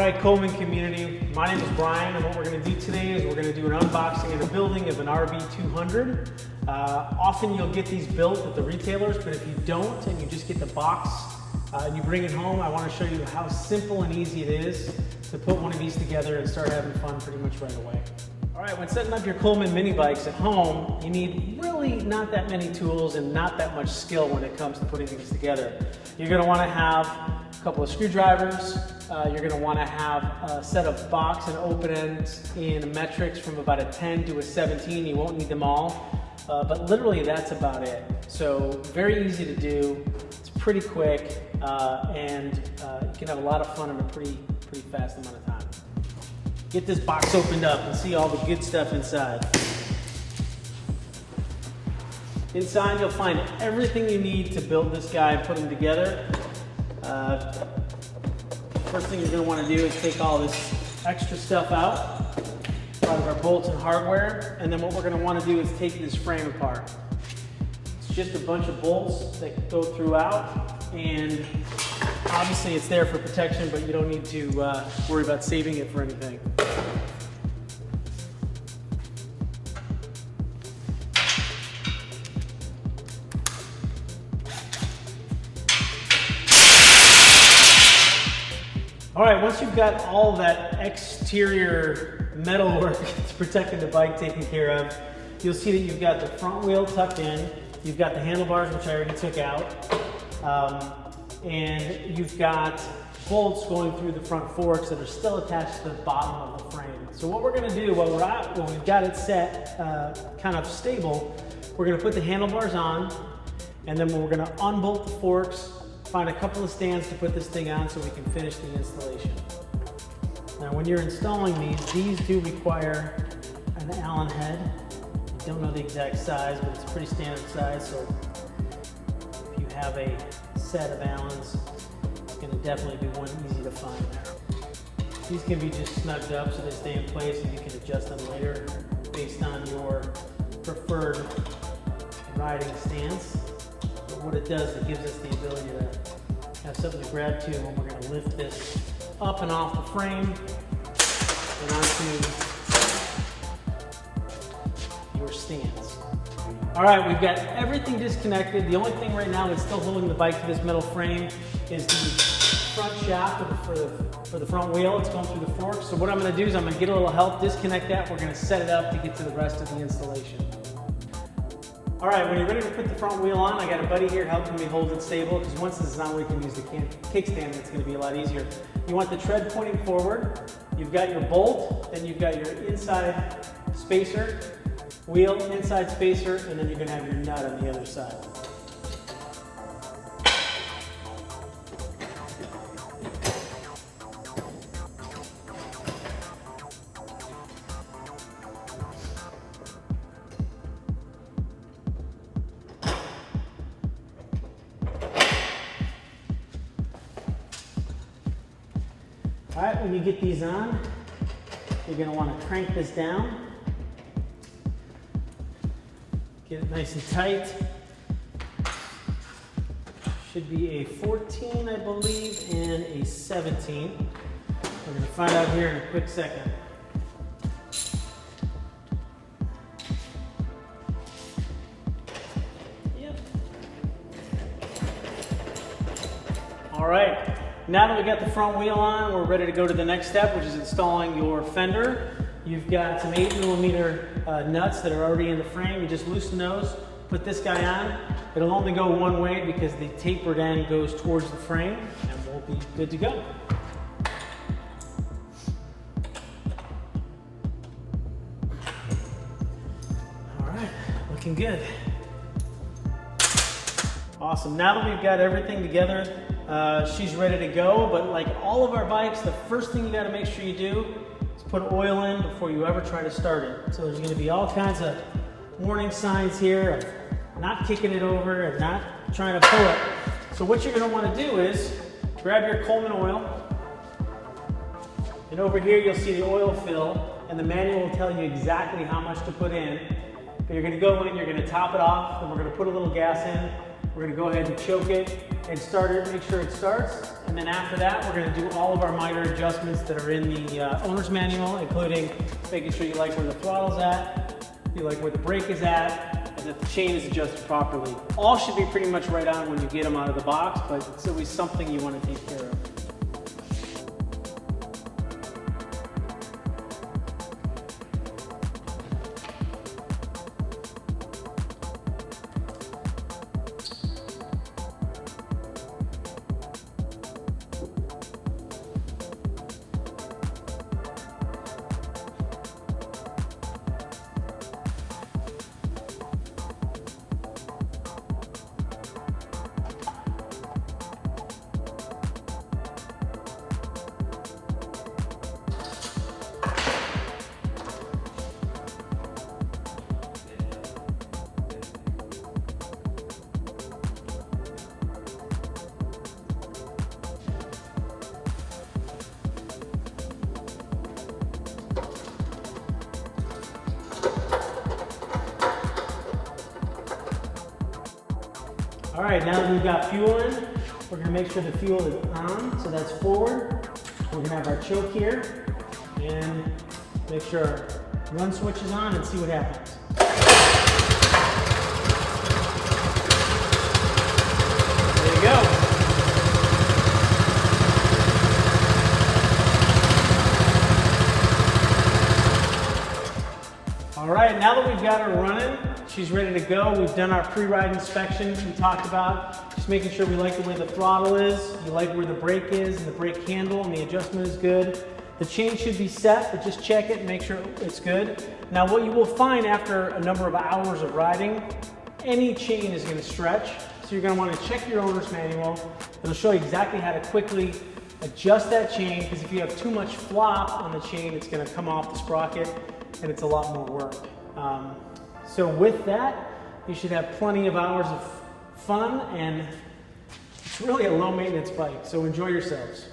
Alright, Coleman community, my name is Brian, and what we're going to do today is we're going to do an unboxing and a building of an RB200. Often you'll get these built at the retailers, but if you don't and you just get the box and you bring it home, I want to show you how simple and easy it is to put one of these together and start having fun pretty much right away. Alright, when setting up your Coleman mini bikes at home, you need really not that many tools and not that much skill when it comes to putting things together. You're going to want to have a couple of screwdrivers. You're going to want to have a set of box and open ends in metrics from about a 10 to a 17. You won't need them all, but literally that's about it. So very easy to do. It's pretty quick, and you can have a lot of fun in a pretty fast amount of time. Get this box opened up and see all the good stuff inside. Inside you'll find everything you need to build this guy and put him together. First thing you're going to want to do is take all this extra stuff out of our bolts and hardware, and then what we're going to want to do is take this frame apart. It's just a bunch of bolts that go throughout, and obviously it's there for protection, but you don't need to worry about saving it for anything. All right, once you've got all that exterior metal work to protecting the bike taken care of, you'll see that you've got the front wheel tucked in, you've got the handlebars, which I already took out, and you've got bolts going through the front forks that are still attached to the bottom of the frame. So what we're gonna do when we've got it set kind of stable, we're gonna put the handlebars on, and then we're gonna unbolt the forks, find a couple of stands to put this thing on so we can finish the installation. Now when you're installing these do require an Allen head. I don't know the exact size, but it's a pretty standard size, so if you have a set of Allens, it's going to definitely be one easy to find there. These can be just snugged up so they stay in place and you can adjust them later based on your preferred riding stance. But what it does, it gives us the ability to have something to grab to when we're going to lift this up and off the frame and onto your stands. All right, we've got everything disconnected. The only thing right now that's still holding the bike to this metal frame is the front shaft for the front wheel. It's going through the forks. So what I'm going to do is I'm going to get a little help, disconnect that. We're going to set it up to get to the rest of the installation. All right, when you're ready to put the front wheel on, I got a buddy here helping me hold it stable, because once this is on, we can use the kickstand. It's going to be a lot easier. You want the tread pointing forward. You've got your bolt, then you've got your inside spacer, wheel, inside spacer, and then you're going to have your nut on the other side. All right, when you get these on, you're going to want to crank this down. Get it nice and tight. Should be a 14, I believe, and a 17. We're going to find out here in a quick second. Yep. All right. Now that we got the front wheel on, we're ready to go to the next step, which is installing your fender. You've got some 8mm nuts that are already in the frame. You just loosen those, put this guy on. It'll only go one way because the tapered end goes towards the frame, and we'll be good to go. All right, looking good. Awesome, now that we've got everything together, she's ready to go, but like all of our bikes, the first thing you gotta make sure you do is put oil in before you ever try to start it. So there's gonna be all kinds of warning signs here of not kicking it over and not trying to pull it. So what you're gonna wanna do is grab your Coleman oil, and over here you'll see the oil fill, and the manual will tell you exactly how much to put in. But you're gonna go in, you're gonna top it off, and we're gonna put a little gas in, We're gonna go ahead and choke it and start it, make sure it starts. And then after that, we're gonna do all of our minor adjustments that are in the owner's manual, including making sure you like where the throttle's at, you like where the brake is at, and that the chain is adjusted properly. All should be pretty much right on when you get them out of the box, but it's always something you wanna take care of. All right, now that we've got fuel in, we're gonna make sure the fuel is on, so that's forward. We're gonna have our choke here, and make sure our run switch is on and see what happens. There you go. All right, now that we've got her running, she's ready to go. We've done our pre-ride inspection we talked about, just making sure we like the way the throttle is, you like where the brake is and the brake handle and the adjustment is good. The chain should be set, but just check it and make sure it's good. Now what you will find after a number of hours of riding, any chain is gonna stretch. So you're gonna wanna check your owner's manual. It'll show you exactly how to quickly adjust that chain, because if you have too much flop on the chain, it's gonna come off the sprocket and it's a lot more work. So with that, you should have plenty of hours of fun, and it's really a low maintenance bike, so enjoy yourselves.